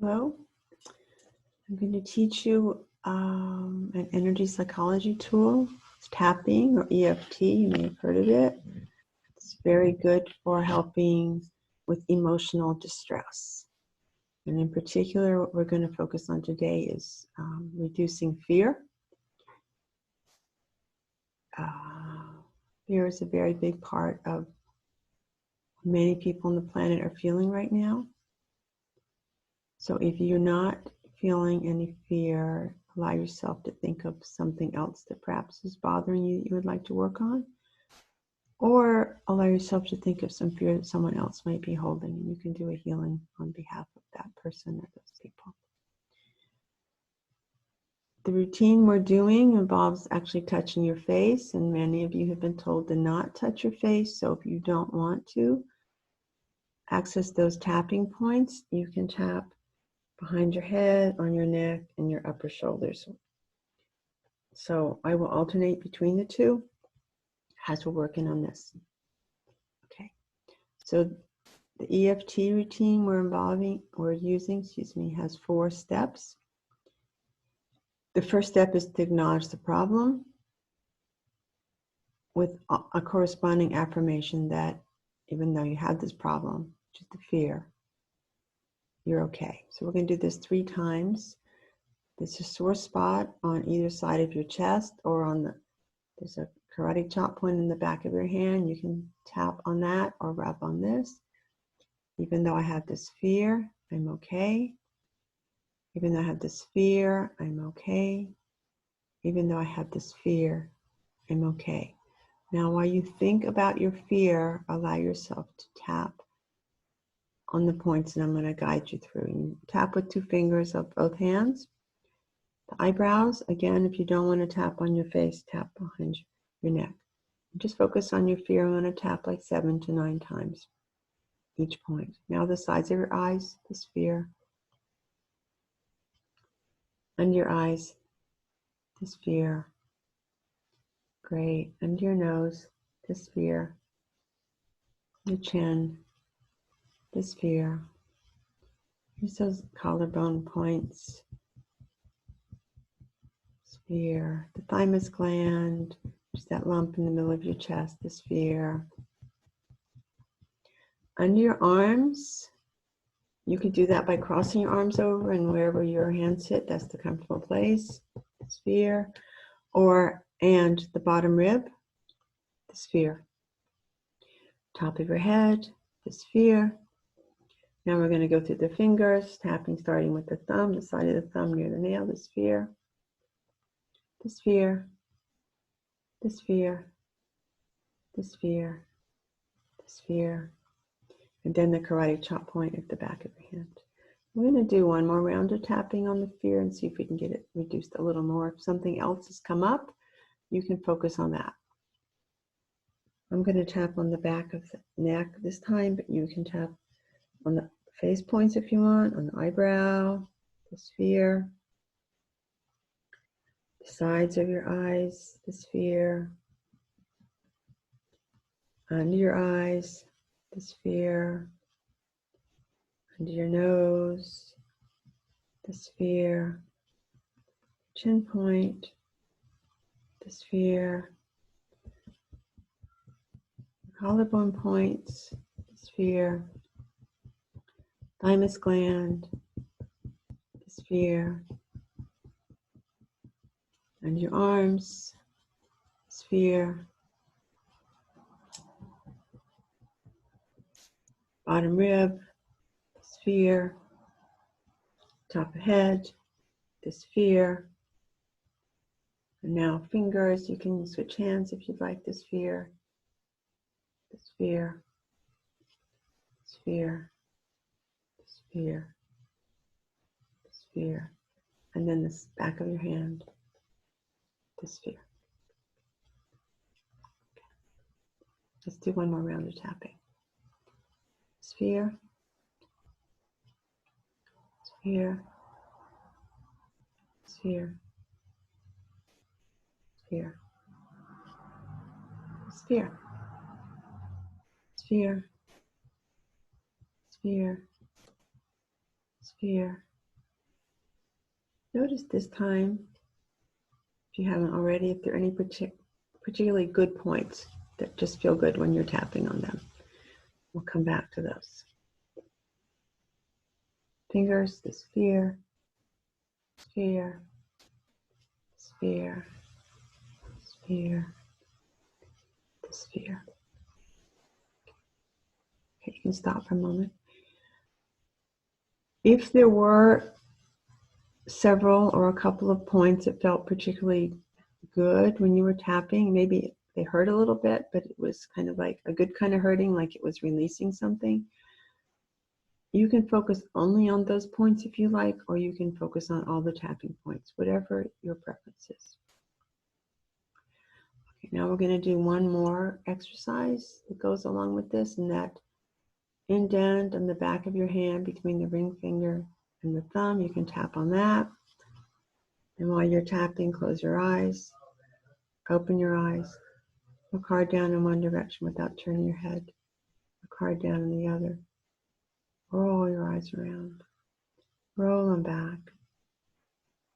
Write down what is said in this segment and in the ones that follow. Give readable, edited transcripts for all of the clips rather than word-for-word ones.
Hello. I'm going to teach you an energy psychology tool. It's tapping, or EFT. You may have heard of it. It's very good for helping with emotional distress. And in particular, what we're going to focus on today is reducing fear. Fear is a very big part of what many people on the planet are feeling right now. So if you're not feeling any fear, allow yourself to think of something else that perhaps is bothering you that you would like to work on. Or allow yourself to think of some fear that someone else might be holding, and you can do a healing on behalf of that person or those people. The routine we're doing involves actually touching your face, and many of you have been told to not touch your face. So if you don't want to access those tapping points, you can tap behind your head, on your neck, and your upper shoulders. So I will alternate between the two as we're working on this. Okay. So the EFT routine we're using, has 4 steps. The first step is to acknowledge the problem with a corresponding affirmation that even though you have this problem, just the fear, you're okay. So we're going to do this 3 times. There's a sore spot on either side of your chest, or there's a karate chop point in the back of your hand. You can tap on that or rub on this. Even though I have this fear, I'm okay. Even though I have this fear, I'm okay. Even though I have this fear, I'm okay. Now, while you think about your fear, allow yourself to tap on the points that I'm going to guide you through. You tap with 2 fingers of both hands. The eyebrows, again, if you don't want to tap on your face, tap behind your neck. Just focus on your fear. I'm going to tap like 7 to 9 times each point. Now the sides of your eyes, this fear. Under your eyes, this fear. Great. Under your nose, this fear. Your chin, this fear. Here's those collarbone points. This fear. The thymus gland, just that lump in the middle of your chest, this fear. Under your arms, you could do that by crossing your arms over, and wherever your hands hit, that's the comfortable place, this fear. And the bottom rib, this fear. Top of your head, this fear. Now we're going to go through the fingers, tapping starting with the thumb, the side of the thumb near the nail, this fear. This fear. This fear. This fear. This fear. And then the karate chop point at the back of your hand. We're going to do one more round of tapping on the fear and see if we can get it reduced a little more. If something else has come up, you can focus on that. I'm going to tap on the back of the neck this time, but you can tap on the face points if you want, on the eyebrow, the sphere, the sides of your eyes, the sphere, under your eyes, the sphere, under your nose, the sphere, chin point, the sphere, collarbone points, the sphere, thymus gland, the sphere, and your arms, sphere, bottom rib, sphere, top of head, the sphere, and now fingers, you can switch hands if you'd like, the sphere, the sphere, sphere, sphere, sphere, and then the back of your hand, the sphere. Okay. Let's do one more round of tapping. Sphere, sphere, sphere, sphere, sphere, sphere, sphere, sphere, Notice this time, if you haven't already, if there are any particularly good points that just feel good when you're tapping on them. We'll come back to those. Fingers, the sphere, sphere, sphere, sphere, the sphere. Okay, you can stop for a moment. If there were several or a couple of points that felt particularly good when you were tapping, maybe they hurt a little bit, but it was kind of like a good kind of hurting, like it was releasing something. You can focus only on those points if you like, or you can focus on all the tapping points, whatever your preference is. Okay, now we're going to do one more exercise that goes along with this, and that indent on the back of your hand between the ring finger and the thumb, you can tap on that. And while you're tapping, close your eyes, open your eyes, a card down in one direction without turning your head, a card down in the other. Roll your eyes around, roll them back,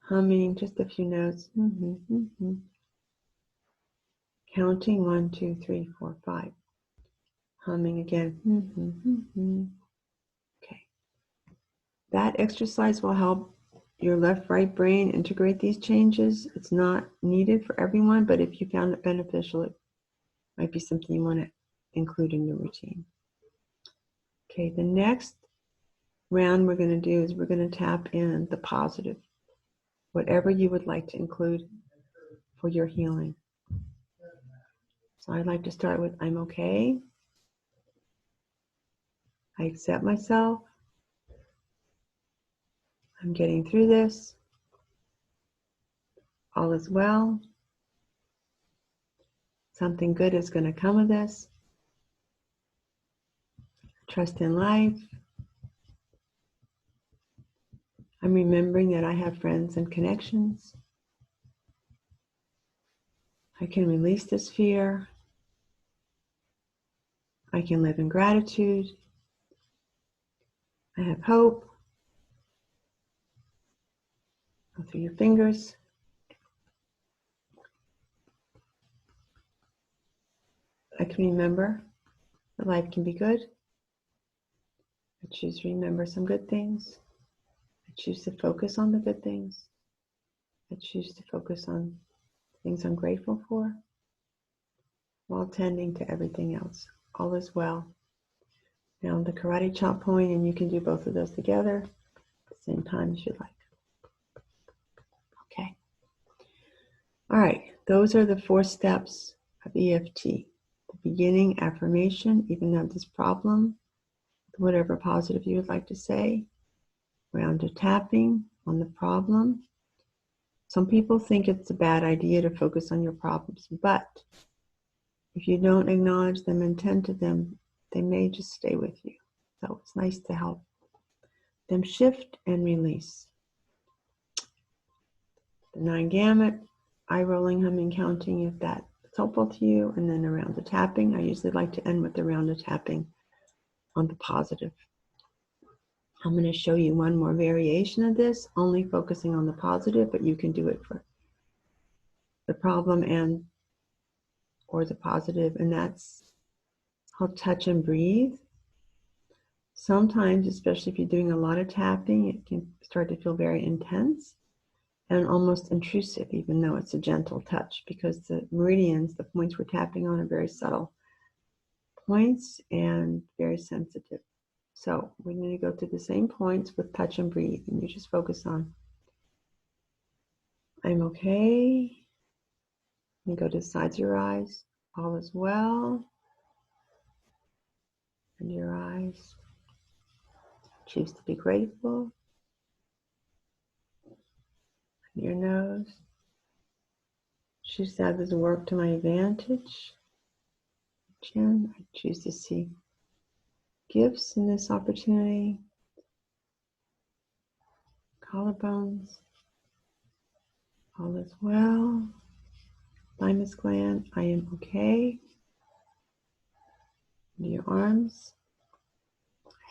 humming just a few notes, counting 1, 2, 3, 4, 5, humming again. Okay, that exercise will help your left-right brain integrate these changes. It's not needed for everyone, but if you found it beneficial, it might be something you want to include in your routine. Okay, the next round we're going to do is we're going to tap in the positive, whatever you would like to include for your healing. So I'd like to start with I'm okay. I accept myself. I'm getting through this. All is well. Something good is going to come of this. Trust in life. I'm remembering that I have friends and connections. I can release this fear. I can live in gratitude. I have hope. Go through your fingers. I can remember that life can be good. I choose to remember some good things. I choose to focus on the good things. I choose to focus on things I'm grateful for while tending to everything else. All is well. Now the karate chop point, and you can do both of those together at the same time as you like. Okay. All right, those are the 4 steps of EFT. The beginning, affirmation, even though this problem, whatever positive you would like to say. Round of tapping on the problem. Some people think it's a bad idea to focus on your problems, but if you don't acknowledge them and tend to them, they may just stay with you. So it's nice to help them shift and release. The 9 gamut, eye rolling, humming, counting, if that's helpful to you, and then a round of tapping. I usually like to end with a round of tapping on the positive. I'm going to show you one more variation of this, only focusing on the positive, but you can do it for the problem and or the positive, and that's called touch and breathe. Sometimes, especially if you're doing a lot of tapping, it can start to feel very intense and almost intrusive, even though it's a gentle touch, because the meridians, the points we're tapping on, are very subtle points and very sensitive. So we're going to go to the same points with touch and breathe, and you just focus on I'm okay. You go to the sides of your eyes. All is well. And your eyes. Choose to be grateful. And your nose. Choose to have this work to my advantage. Chin. I choose to see gifts in this opportunity. Collarbones. All is well. Thymus gland. I am okay. And your arms.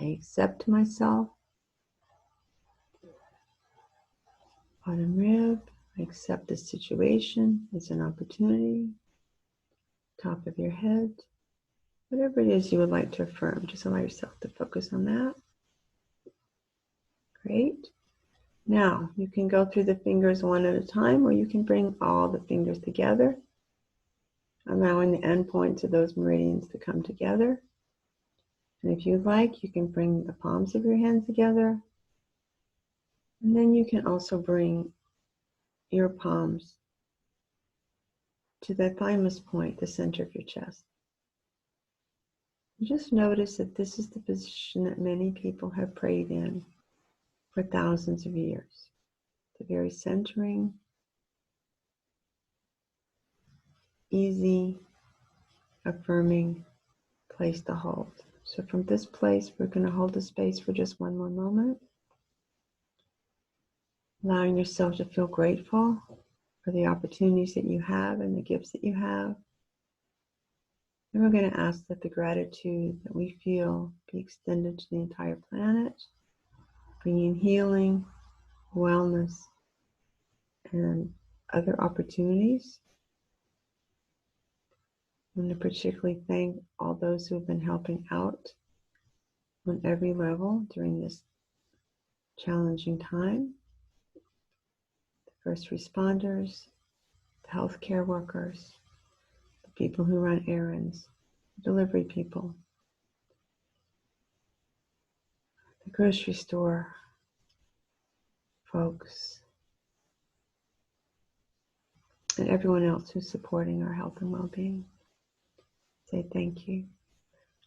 I accept myself. Bottom rib, I accept this situation. It's an opportunity. Top of your head. Whatever it is you would like to affirm, just allow yourself to focus on that. Great. Now, you can go through the fingers one at a time, or you can bring all the fingers together, allowing the end points of those meridians to come together. And if you'd like, you can bring the palms of your hands together. And then you can also bring your palms to the thymus point, the center of your chest. And just notice that this is the position that many people have prayed in for thousands of years. The very centering, easy, affirming place to hold. So from this place, we're going to hold the space for just one more moment, allowing yourself to feel grateful for the opportunities that you have and the gifts that you have. And we're going to ask that the gratitude that we feel be extended to the entire planet, bringing healing, wellness, and other opportunities. I want to particularly thank all those who have been helping out on every level during this challenging time. The first responders, the healthcare workers, the people who run errands, the delivery people, the grocery store folks, and everyone else who's supporting our health and well-being. Say thank you.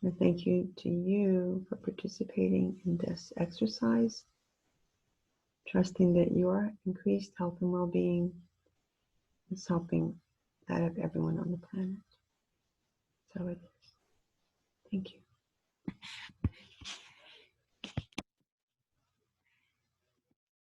And thank you to you for participating in this exercise, trusting that your increased health and well-being is helping that of everyone on the planet. So it is. Thank you.